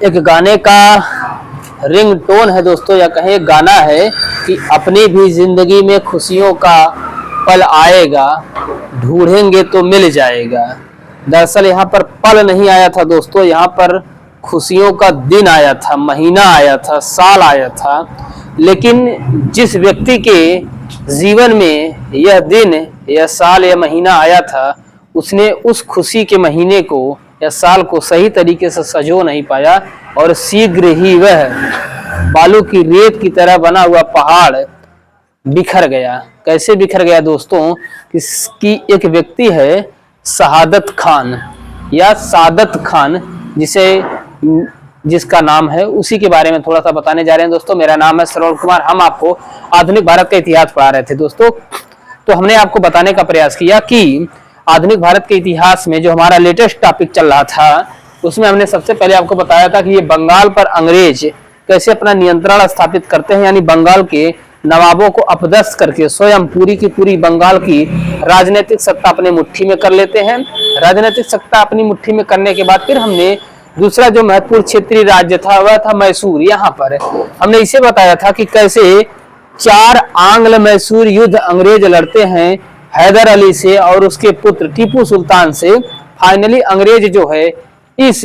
एक गाने का रिंगटोन है दोस्तों, या कहें गाना है कि अपनी भी जिंदगी में खुशियों का पल आएगा, ढूंढेंगे तो मिल जाएगा। दरअसल यहाँ पर पल नहीं आया था दोस्तों, यहाँ पर खुशियों का दिन आया था, महीना आया था, साल आया था। लेकिन जिस व्यक्ति के जीवन में यह दिन या साल या महीना आया था, उसने उस खुशी के महीने को या साल को सही तरीके से सजो नहीं पाया और शीघ्र ही वह बालू की रेत की तरह बना हुआ पहाड़ बिखर गया। कैसे बिखर गया दोस्तों? कि एक व्यक्ति है शहादत खान या सादत खान, जिसका नाम है, उसी के बारे में थोड़ा सा बताने जा रहे हैं दोस्तों। मेरा नाम है श्रवण कुमार। हम आपको आधुनिक भारत का इतिहास पढ़ा रहे थे दोस्तों। तो हमने आपको बताने का प्रयास किया कि आधुनिक भारत के इतिहास में जो हमारा लेटेस्ट टॉपिक चल रहा था, उसमें हमने सबसे पहले आपको बताया था कि ये बंगाल पर अंग्रेज कैसे अपना नियंत्रण स्थापित करते हैं, यानी बंगाल के नवाबों को अपदस्थ करके स्वयं पूरी की पूरी बंगाल की राजनीतिक सत्ता अपने मुट्ठी में कर लेते हैं। राजनीतिक सत्ता अपनी मुट्ठी में करने के बाद फिर हमने दूसरा जो महत्वपूर्ण क्षेत्रीय राज्य था वह था मैसूर। यहाँ पर हमने इसे बताया था कि कैसे 4 आंग्ल मैसूर युद्ध अंग्रेज लड़ते हैं हैदर अली से और उसके पुत्र टीपू सुल्तान से। फाइनली अंग्रेज जो है इस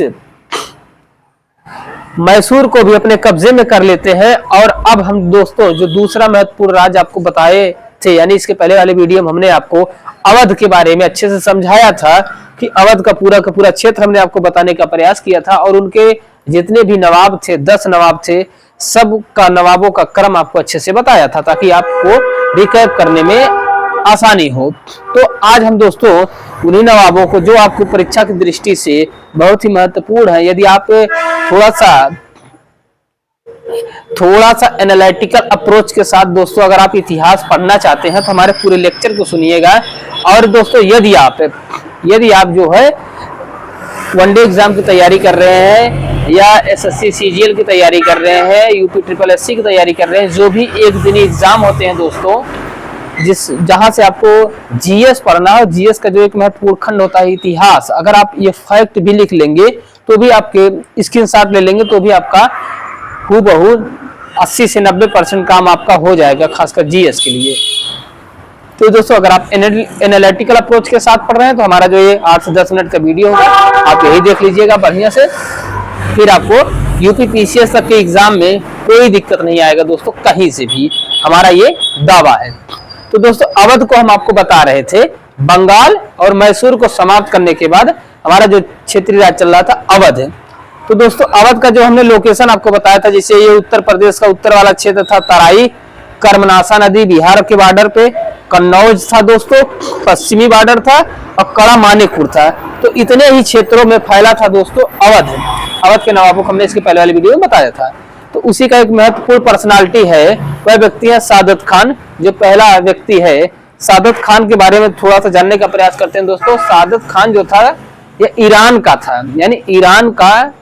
मैसूर को भी अपने कब्जे में कर लेते हैं। और अब हम दोस्तों जो दूसरा महत्वपूर्ण राज्य आपको बताए थे, यानी इसके पहले वाले वीडियो में हमने आपको अवध के बारे में अच्छे से समझाया था कि अवध का पूरा क्षेत्र हमने आपको बताने का प्रयास किया था, और उनके जितने भी नवाब थे, 10 नवाब थे, सब का नवाबों का क्रम आपको अच्छे से बताया था ताकि आपको रिकैप करने में आसानी हो। तो आज हम दोस्तों उन्हीं नवाबों को जो आपको परीक्षा की दृष्टि से बहुत ही महत्वपूर्ण है, यदि आप थोड़ा सा एनालिटिकल अप्रोच के साथ दोस्तों अगर आप इतिहास पढ़ना चाहते हैं तो हमारे पूरे लेक्चर को सुनिएगा। और दोस्तों यदि आप जो है वनडे एग्जाम की तैयारी कर रहे हैं या एसएससी सीजीएल की तैयारी कर रहे हैं, यूपी ट्रिपल एससी की तैयारी कर रहे हैं, जो भी एक दिनी एग्जाम होते हैं दोस्तों, जहां से आपको जीएस पढ़ना है, जीएस का जो एक महत्वपूर्ण खंड होता है इतिहास, अगर आप ये फैक्ट भी लिख लेंगे तो भी आपके स्क्रीनशॉट ले लेंगे तो भी आपका हूबहू 80 से 90% काम आपका हो जाएगा, खासकर जीएस के लिए। तो दोस्तों अगर आप एनालिटिकल अप्रोच के साथ पढ़ रहे हैं तो हमारा जो ये 8 से 10 मिनट का वीडियो होगा आप यही देख लीजिएगा बढ़िया से, फिर आपको यूपी पीसीएस तक के एग्जाम में कोई दिक्कत नहीं आएगा दोस्तों, कहीं से भी, हमारा ये दावा है। तो दोस्तों अवध को हम आपको बता रहे थे, बंगाल और मैसूर को समाप्त करने के बाद हमारा जो क्षेत्रीय राज्य चल रहा था अवध है। तो दोस्तों अवध का जो हमने लोकेशन आपको बताया था, जैसे ये उत्तर प्रदेश का उत्तर वाला क्षेत्र था, तराई, कर्मनाशा नदी बिहार के बॉर्डर पे, कन्नौज था दोस्तों पश्चिमी बॉर्डर था, और कड़ा मानेकपुर था। तो इतने ही क्षेत्रों में फैला था दोस्तों अवध। अवध के नवाबों को हमने इसके पहले वाले वीडियो में बताया था। तो उसी का एक महत्वपूर्ण पर्सनालिटी है, वह व्यक्ति है सादत खान। जो पहला व्यक्ति है सादत खान के बारे में थोड़ा सा जानने का प्रयास करते हैं दोस्तों। सादत खान जो था यह ईरान का था, यानी ईरान का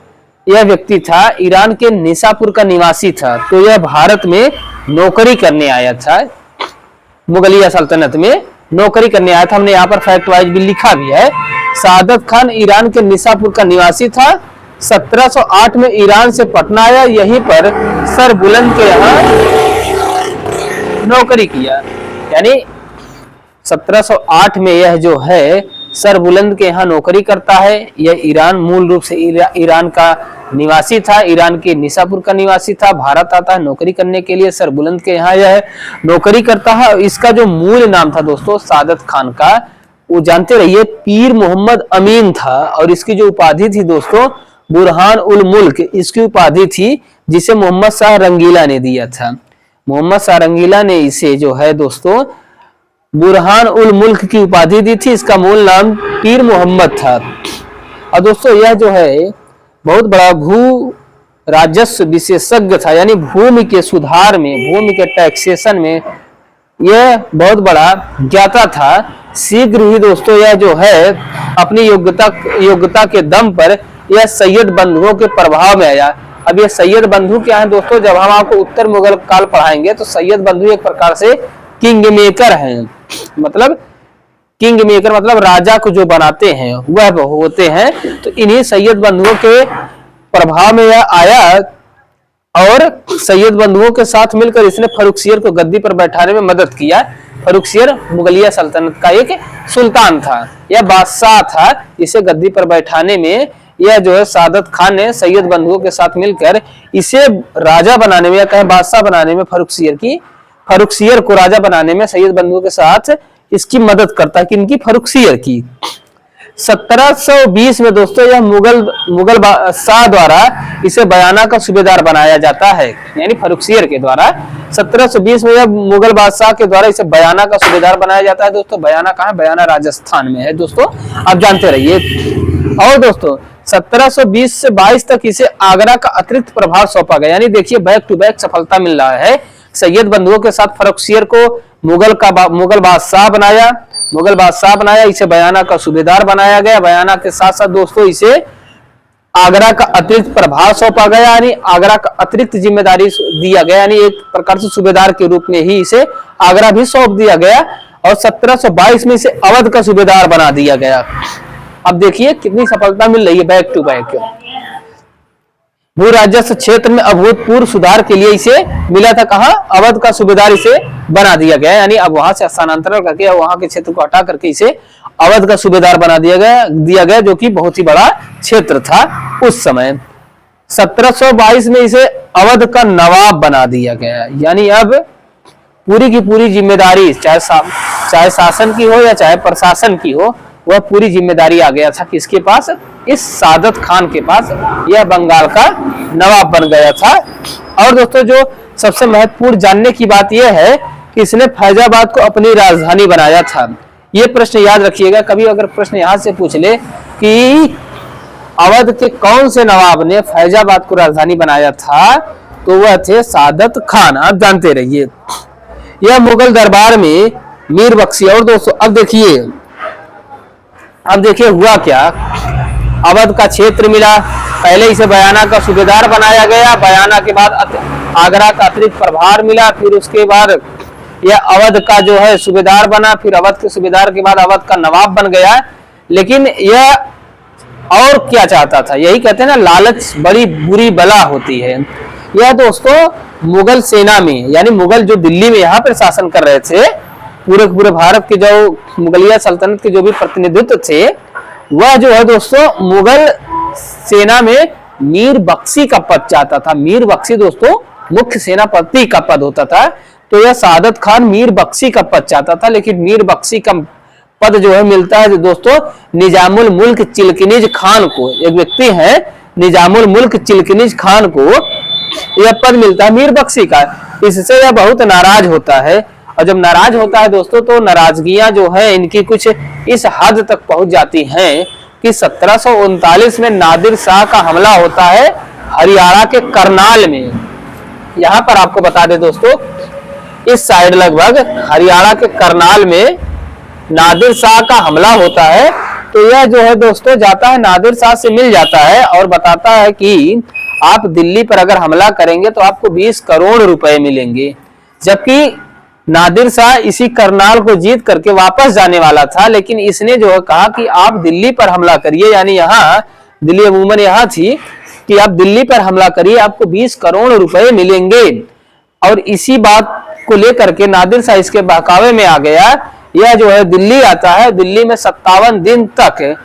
यह व्यक्ति था, ईरान के निशापुर का निवासी था। तो यह भारत में नौकरी करने आया था, मुगलिया सल्तनत में नौकरी करने आया था। हमने यहाँ पर फैक्ट वाइज भी लिखा भी है। सादत खान ईरान के निशापुर का निवासी था। 1708 में ईरान से पटना आया, यहीं पर सर बुलंद के यहाँ नौकरी किया। यानी 1708 में यह जो है सर बुलंद के यहाँ नौकरी करता है। यह ईरान मूल रूप से ईरान का निवासी था, ईरान के निशापुर का निवासी था। भारत आता है नौकरी करने के लिए, सर बुलंद के यहाँ यह नौकरी करता है। इसका जो मूल नाम था दोस्तों सादत खान का, वो जानते रहिए पीर मोहम्मद अमीन था। और इसकी जो उपाधि थी दोस्तों बुरहान उल मुल्क, इसकी उपाधि थी जिसे मोहम्मद शाह रंगीला ने दिया था। मोहम्मद शाह रंगीला ने इसे जो है दोस्तों बुरहान उल मुल्क की उपाधि दी थी। इसका मूल नाम पीर मोहम्मद था। और दोस्तों यह जो है बहुत बड़ा भू राजस्व विशेषज्ञ था, यानी भूमि के सुधार में, भूमि के टैक्सेशन में यह बहुत बड़ा ज्ञाता था। शीघ्र ही दोस्तों यह जो है अपनी योग्यता के दम पर यह सैयद बंधुओं के प्रभाव में आया। अब ये सैयद बंधु क्या है दोस्तों, जब हम आपको उत्तर मुगल काल पढ़ाएंगे तो सैयद बंधु एक प्रकार से किंग मेकर हैं। मतलब किंग मेकर मतलब राजा को जो बनाते हैं वह होते हैं। तो इन्हीं सैयद बंधुओं के प्रभाव में यह आया और सैयद बंधुओं के साथ मिलकर इसने फर्रुखसियर को गद्दी पर बैठाने में मदद किया। फर्रुखसियर मुगलिया सल्तनत का एक सुल्तान था या बादशाह था। इसे गद्दी पर बैठाने में यह जो है सादत खान ने सैयद बंधुओं के साथ मिलकर इसे राजा बनाने में या कहें बादशाह बनाने में फर्रुखसियर को राजा बनाने में सैयद बंधुओं के साथ इसकी मदद करता है। किनकी? फर्रुखसियर की। 1720 में दोस्तों यह मुगल बादशाह द्वारा इसे बयाना का सूबेदार बनाया जाता है, यानी फर्रुखसियर के द्वारा 1720 में यह मुगल बादशाह के द्वारा इसे बयाना का सूबेदार बनाया जाता है। दोस्तों बयाना कहाँ है? बयाना राजस्थान में है दोस्तों, आप जानते रहिए। और दोस्तों 1720 से 22 तक इसे आगरा का अतिरिक्त प्रभार सौंपा गया, यानी देखिए बैक टू बैक सफलता मिल रहा है। सैयद बंधुओं के साथ फर्रुखसियर को मुगल बादशाह बनाया, इसे बयाना का सूबेदार बनाया गया। बयाना के साथ साथ दोस्तों इसे आगरा का अतिरिक्त प्रभार सौंपा गया, यानी आगरा का अतिरिक्त जिम्मेदारी दिया गया, यानी एक प्रकार से सूबेदार के रूप में ही इसे आगरा भी सौंप दिया गया। और 1722 में इसे अवध का सूबेदार बना दिया गया। अब देखिए कितनी सफलता मिल रही है बैक टू बैक। भू राजस्व क्षेत्र में अभूतपूर्व सुधार के लिए इसे मिला था कहाँ? अवध का सूबेदार इसे बना दिया गया, यानी अब वहां से स्थानांतरण करके वहां के क्षेत्र को हटा करके इसे अवध का सूबेदार बना दिया गया जो कि बहुत ही बड़ा क्षेत्र था उस समय। 1722 में इसे अवध का नवाब बना दिया गया, यानी अब पूरी की पूरी जिम्मेदारी चाहे शासन की हो या चाहे प्रशासन की हो, वह पूरी जिम्मेदारी आ गया था किसके पास? इस सादत खान के पास। यह बंगाल का नवाब बन गया था। और दोस्तों जो सबसे महत्वपूर्ण जानने की बात यह है कि इसने फैजाबाद को अपनी राजधानी बनाया था। यह प्रश्न याद रखिएगा, कभी अगर प्रश्न यहां से पूछ ले कि अवध के कौन से नवाब ने फैजाबाद को राजधानी बनाया था, तो वह थे सादत खान, आप जानते रहिए। यह मुगल दरबार में मीर बख्शी। और दोस्तों अब देखिए हुआ क्या? अवध का क्षेत्र मिला, पहले इसे बयाना का सूबेदार बनाया गया, बयाना के बाद आगरा का अतिरिक्त प्रभार मिला, फिर उसके बाद यह अवध का जो है सूबेदार बना, फिर अवध के सूबेदार के बाद अवध का नवाब बन गया। लेकिन यह और क्या चाहता था? यही कहते हैं ना, लालच बड़ी बुरी बला होती है। यह दोस्तों मुगल सेना में, यानी मुगल जो दिल्ली में यहाँ पर शासन कर रहे थे, पूरे भारत के जो मुगलिया सल्तनत के जो भी प्रतिनिधित्व थे, वह जो है दोस्तों मुगल सेना में मीर बख्शी का पद चाहता था। मीर बख्शी दोस्तों मुख्य सेनापति का पद होता था, तो यह सादत खान मीर बख्शी का पद चाहता था। लेकिन मीर बख्शी का पद जो है मिलता है दोस्तों निजामुल मुल्क चिलकनीज खान को। एक व्यक्ति है निजामुल मुल्क चिलकनीज खान को यह पद मिलता है मीर बख्शी का। इससे यह बहुत नाराज होता है, और जब नाराज होता है दोस्तों तो नाराजगियां जो है इनकी कुछ इस हद तक पहुंच जाती हैं कि 1739 में नादिर शाह का हमला होता है हरियाणा के करनाल में। यहां पर आपको बता दें दोस्तों, इस साइड लगभग हरियाणा के करनाल में नादिर शाह का हमला होता है। तो यह जो है दोस्तों जाता है नादिर शाह से मिल जाता है और बताता है कि आप दिल्ली पर अगर हमला करेंगे तो आपको 20 करोड़ रुपए मिलेंगे। जबकि नादिर शाह इसी करनाल को जीत करके वापस जाने वाला था, लेकिन इसने जो है कहा कि आप दिल्ली पर हमला करिए, यानी यहाँ दिल्ली अमूमन यहाँ थी कि आप दिल्ली पर हमला करिए, आपको 20 करोड़ रुपए मिलेंगे। और इसी बात को लेकर के नादिर शाह इसके बहकावे में आ गया। यह जो है दिल्ली आता है, दिल्ली में 57 दिन तक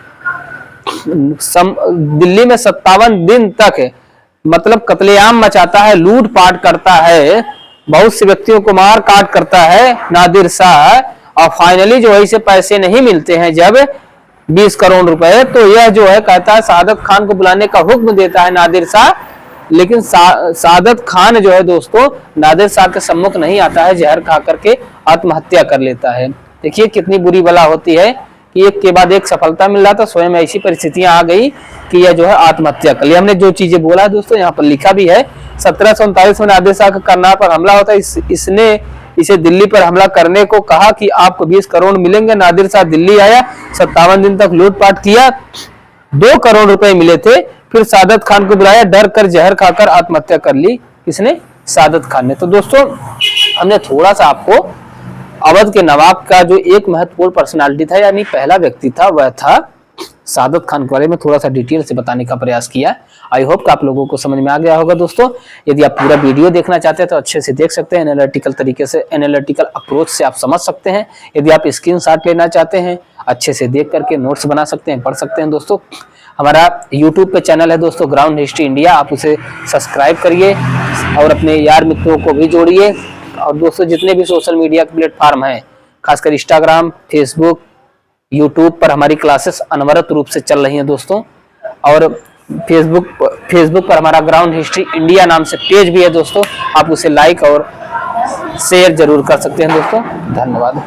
मतलब कत्लेआम मचाता है, लूट पाट करता है, बहुत से व्यक्तियों को मार काट करता है नादिर शाह। और फाइनली जो है इसे पैसे नहीं मिलते हैं जब 20 करोड़ रुपए, तो यह जो है कहता है सादत खान को बुलाने का हुक्म देता है नादिर शाह। लेकिन सादत खान जो है दोस्तों नादिर शाह के सम्मुख नहीं आता है, जहर खा करके आत्महत्या कर लेता है। देखिए कितनी बुरी बला होती है कि एक के बाद एक सफलता मिल रहा था, स्वयं ऐसी परिस्थितियां आ गई कि यह जो है आत्महत्या कर लिया। हमने जो चीजें बोला है दोस्तों यहाँ पर लिखा भी है। 1739 में नादिर शाह का करनाल पर हमला होता है, इसने इसे दिल्ली पर हमला करने को कहा कि आपको 20 करोड़ मिलेंगे। नादिर शाह दिल्ली आया, 57 दिन तक लूटपाट किया, 2 करोड़ रुपए मिले थे। फिर सादत खान को बुलाया, डर कर जहर खाकर आत्महत्या कर ली। किसने? सादत खान ने। तो दोस्तों हमने थोड़ा सा आपको अवध के नवाब का जो एक महत्वपूर्ण पर्सनालिटी था, यानी पहला व्यक्ति था, वह था सादत खान के बारे में थोड़ा सा डिटेल से बताने का प्रयास किया। आई होप कि आप लोगों को समझ में आ गया होगा दोस्तों। यदि आप पूरा वीडियो देखना चाहते हैं तो अच्छे से देख सकते हैं, एनालिटिकल तरीके से, एनालिटिकल अप्रोच से आप समझ सकते हैं। यदि आप स्क्रीनशॉट लेना चाहते हैं अच्छे से देख करके नोट्स बना सकते हैं, पढ़ सकते हैं दोस्तों। हमारा यूट्यूब पे चैनल है दोस्तों ग्राउंड हिस्ट्री इंडिया, आप उसे सब्सक्राइब करिए और अपने यार मित्रों को भी जोड़िए। और दोस्तों जितने भी सोशल मीडिया के प्लेटफॉर्म हैं, खासकर इंस्टाग्राम, फेसबुक, यूट्यूब पर हमारी क्लासेस अनवरत रूप से चल रही हैं दोस्तों। और फेसबुक पर हमारा ग्राउंड हिस्ट्री इंडिया नाम से पेज भी है दोस्तों, आप उसे लाइक और शेयर जरूर कर सकते हैं दोस्तों। धन्यवाद।